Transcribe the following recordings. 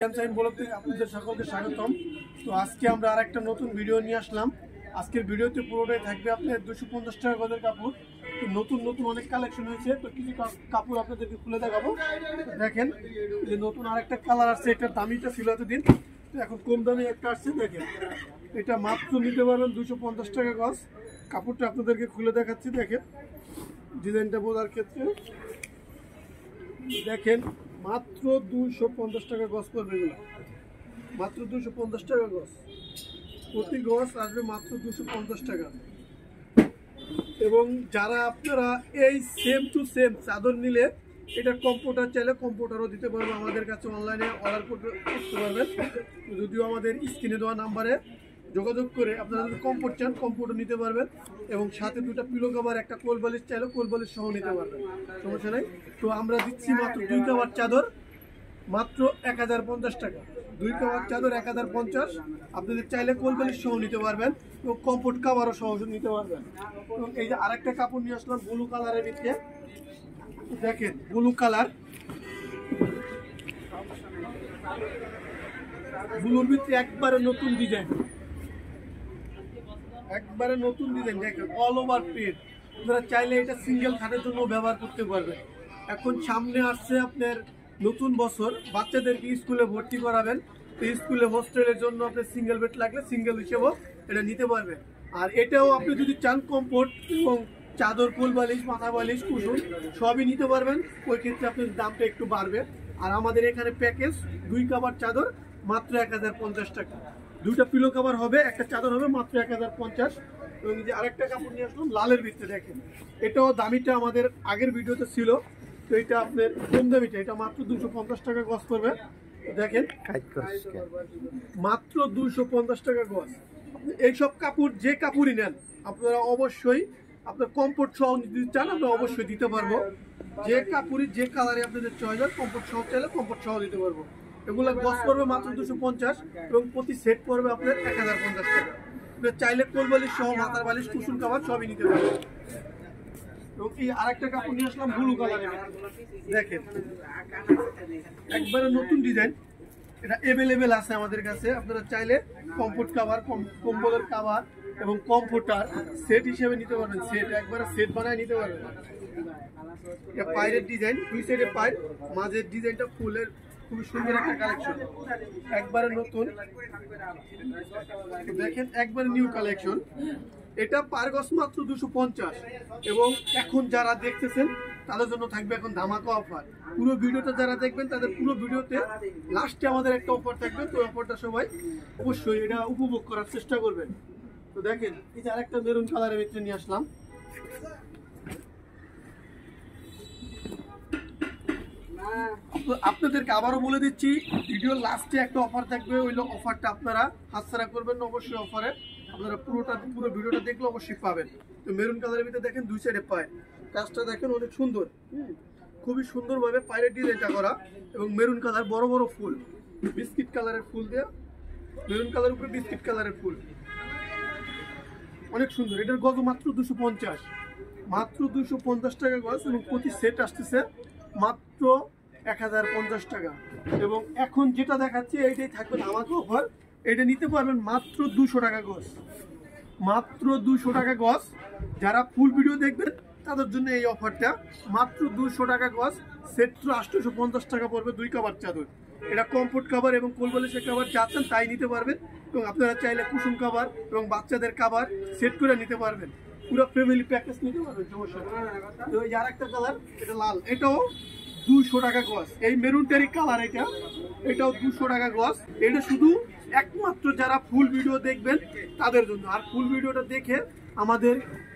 আপনাদের সকলকে স্বাগতম। তো আজকে আমরা আরেকটা নতুন ভিডিও নিয়ে আসলাম। আজকের ভিডিওতে পুরোটাই থাকবে আপনার 250 টাকা গজের কাপড়। তো নতুন নতুন অনেক কালেকশন হয়েছে, তো কিছু কাপড় আপনাদেরকে খুলে দেখাবো। দেখেন যে নতুন আরেকটা কালার আসছে, এটার দামিটা ছিল এতদিন, তো এখন কম দামে একটা আসছে। দেখেন এটা মাত্র নিতে পারবেন 250 টাকা গজ। কাপড়টা আপনাদেরকে খুলে দেখাচ্ছি। দেখেন ডিজাইনটা বোঝার ক্ষেত্রে দেখেন মাত্র 250 টাকা গজ পড়বে। এগুলো মাত্র 250 টাকা গজ, প্রতি গজ আসবে মাত্র 250 টাকা। এবং যারা আপনারা এই সেম টু সেম চাদর নিলে এটা কম্পিউটার চাইলে কম্পিউটারও দিতে পারবো, আমাদের কাছে অনলাইনে অর্ডার করতে পারবেন। যদিও আমাদের স্ক্রিনে দেওয়া নাম্বারে যোগাযোগ করে আপনারা যদি কম্পিউট চান কম্পিউটার নিতে পারবেন, এবং সাথে দুটো পিলো কভার একটা কোল বালিশ চাইলে কোল বালিশ সহ নিতে পারবেন, সমস্যা নাই। তো আমরা দিচ্ছি মাত্র 2 কভার চাদর মাত্র 1050 টাকা। 2 কভার চাদর 1050। আপনাদের চাইলে কোল বালিশ সহ নিতে পারবেন এবং কম্পিউট কভারও সহ নিতে পারবেন। এবং এই যে আরেকটা কাপড় নিয়ে আসলাম ব্লু কালারের ভিতরে। দেখেন ব্লু কালার, ব্লুর ভিতরে একবারে নতুন ডিজাইন, একবারে নতুন ডিজাইন। দেখেন অল ওভার প্রিন্ট। আপনারা চাইলে এটা সিঙ্গেল খাটের জন্য ব্যবহার করতে পারবেন। এখন সামনে আসছে আপনার নতুন বছর, বাচ্চাদেরকে স্কুলে ভর্তি করাবেন, তো স্কুলে হোস্টেলের জন্য আপনার সিঙ্গেল বেড লাগলে সিঙ্গেল হিসেবেও এটা নিতে পারবেন। আর এটাও আপনি যদি চান কমফোর্ট এবং চাদর, কোল বালিশ, মাথা বালিশ, কুশন সবই নিতে পারবেন। ওই ক্ষেত্রে আপনার দামটা একটু বাড়বে। আর আমাদের এখানে প্যাকেজ 2 কভার চাদর মাত্র 1050 টাকা। 2টা পিলো কভার হবে, একটা চাদর হবে মাত্র 1050। এবং যে আরেকটা কাপড় নিয়ে আসলাম লালের ভিতরে। দেখেন এটাও দামিটা আমাদের আগের ভিডিওতে ছিল, তো এটা আপনার কম দামিটা, এটা মাত্র 250 টাকা গজ করবে। দেখেন মাত্র 250 টাকা গজ। এইসব কাপড় যে কাপড়ই নেন আপনারা অবশ্যই আপনার কমফোর্ট সহ যদি চান আমরা অবশ্যই দিতে পারবো। যে কাপড়ই যে কালারে আপনাদের চয়েস হয় কমফোর্ট সহ চাইলে কমফোর্ট সহ দিতে পারবো। এগুলো গজ পড়বে মাত্র 250 এবং প্রতি সেট পড়বে আপনার 1050 টাকা। আপনার চাইলে কোল বালিশ সহ মাথার বালিশ, কুশন কভার সবই নিতে পারবেন। এবং এই আরেকটা কাপড় নিয়ে আসলাম ব্লু কালারের। দেখেন একবারে নতুন ডিজাইন, এটা অ্যাভেলেবেল আছে আমাদের কাছে। আপনারা চাইলে কমফোর্ট কভার, কম্বলের কভার এবং কমফোর্টার সেট হিসেবে নিতে পারবেন। সেট একবারে সেট বানায় নিতে পারবেন। এটা পায়ের ডিজাইন, 2 সাইডে পায়ের, মাঝের ডিজাইনটা ফুলের, খুবই সুন্দর একটা কালেকশন, একবারে নতুন। দেখেন একবারে নিউ কালেকশন। এটা পার গজ মাত্র 250। এবং এখন যারা দেখতেছেন তাদের জন্য থাকবে এখন ধামাকা অফার। পুরো ভিডিওটা যারা দেখবেন তাদের পুরো ভিডিওতে লাস্টে আমাদের একটা অফার থাকবে, তো অফারটা সবাই অবশ্যই এটা উপভোগ করার চেষ্টা করবেন। তো দেখেন এই যে আরেকটা মেরুন কালারের ভিতরে নিয়ে আসলাম। আপনাদেরকে আবারও বলে দিচ্ছি ভিডিওর লাস্টে একটা অফার থাকবে, ওই অফারটা আপনারা হাতছাড়া করবেন না। অবশ্যই অফারে আপনারা পুরো ভিডিওটা দেখলে অবশ্যই পাবেন। তো মেরুন কালারের ভিতরে দেখেন 2 সাইডে পায়, কাজটা দেখেন অনেক সুন্দর, খুবই সুন্দরভাবে পায়ের ডিজাইনটা করা। এবং মেরুন কালার বড় বড় ফুল, বিস্কিট কালারের ফুল দেওয়া, মেরুন কালার উপরে বিস্কিট কালারের ফুল, অনেক সুন্দর। এটার গজ মাত্র 250, মাত্র 250 টাকা গজ। এবং প্রতি সেট আসতেছে মাত্র 1050 টাকা। এবং এখন যেটা দেখাচ্ছি এইটাই থাকবে আমাকে অফার, এটা নিতে পারবেন মাত্র 200 টাকা গজ, মাত্র 200 টাকা গজ। যারা ফুল ভিডিও দেখবেন তাদের জন্য এই অফারটা, মাত্র 200 টাকা গজ। সেট 850 টাকা পড়বে 2 কভার চাদর। এটা কমফোর্ট কভার এবং কোল বালিশের কভার যা চান তাই নিতে পারবেন। এবং আপনারা চাইলে কুসুম কভার এবং বাচ্চাদের কভার সেট করে নিতে পারবেন, পুরো ফ্যামিলি প্যাকেজ নিতে পারবেন, সমস্যা নেই। তো এই আরেকটা কালার, এটা লাল, এটাও 200 টাকা গজ। এই মেরুনটারি কালার, এটাও 200 টাকা গজ। এটা শুধু একমাত্র যারা ফুল ভিডিও দেখবেন তাদের জন্য। আর ফুল ভিডিওটা দেখে আমাদের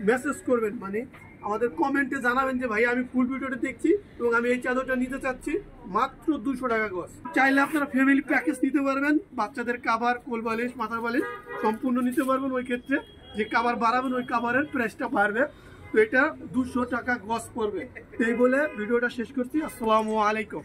মেসেজ করবেন, মানে আমাদের কমেন্টে জানাবেন যে ভাই আমি ফুল ভিডিওটা দেখছি এবং আমি এই চাদরটা নিতে চাচ্ছি, মাত্র 200 টাকা গজ। চাইলে আপনারা ফ্যামিলি প্যাকেজ নিতে পারবেন, বাচ্চাদের কাভার, কোল বালিশ, মাথার বালিশ সম্পূর্ণ নিতে পারবেন। ওই ক্ষেত্রে যে কাভার বাড়াবেন ওই কাভারের প্রাইসটা বাড়বে। তো এটা 200 টাকা গজ পড়বে। এই বলে ভিডিওটা শেষ করছি। আসসালামু আলাইকুম।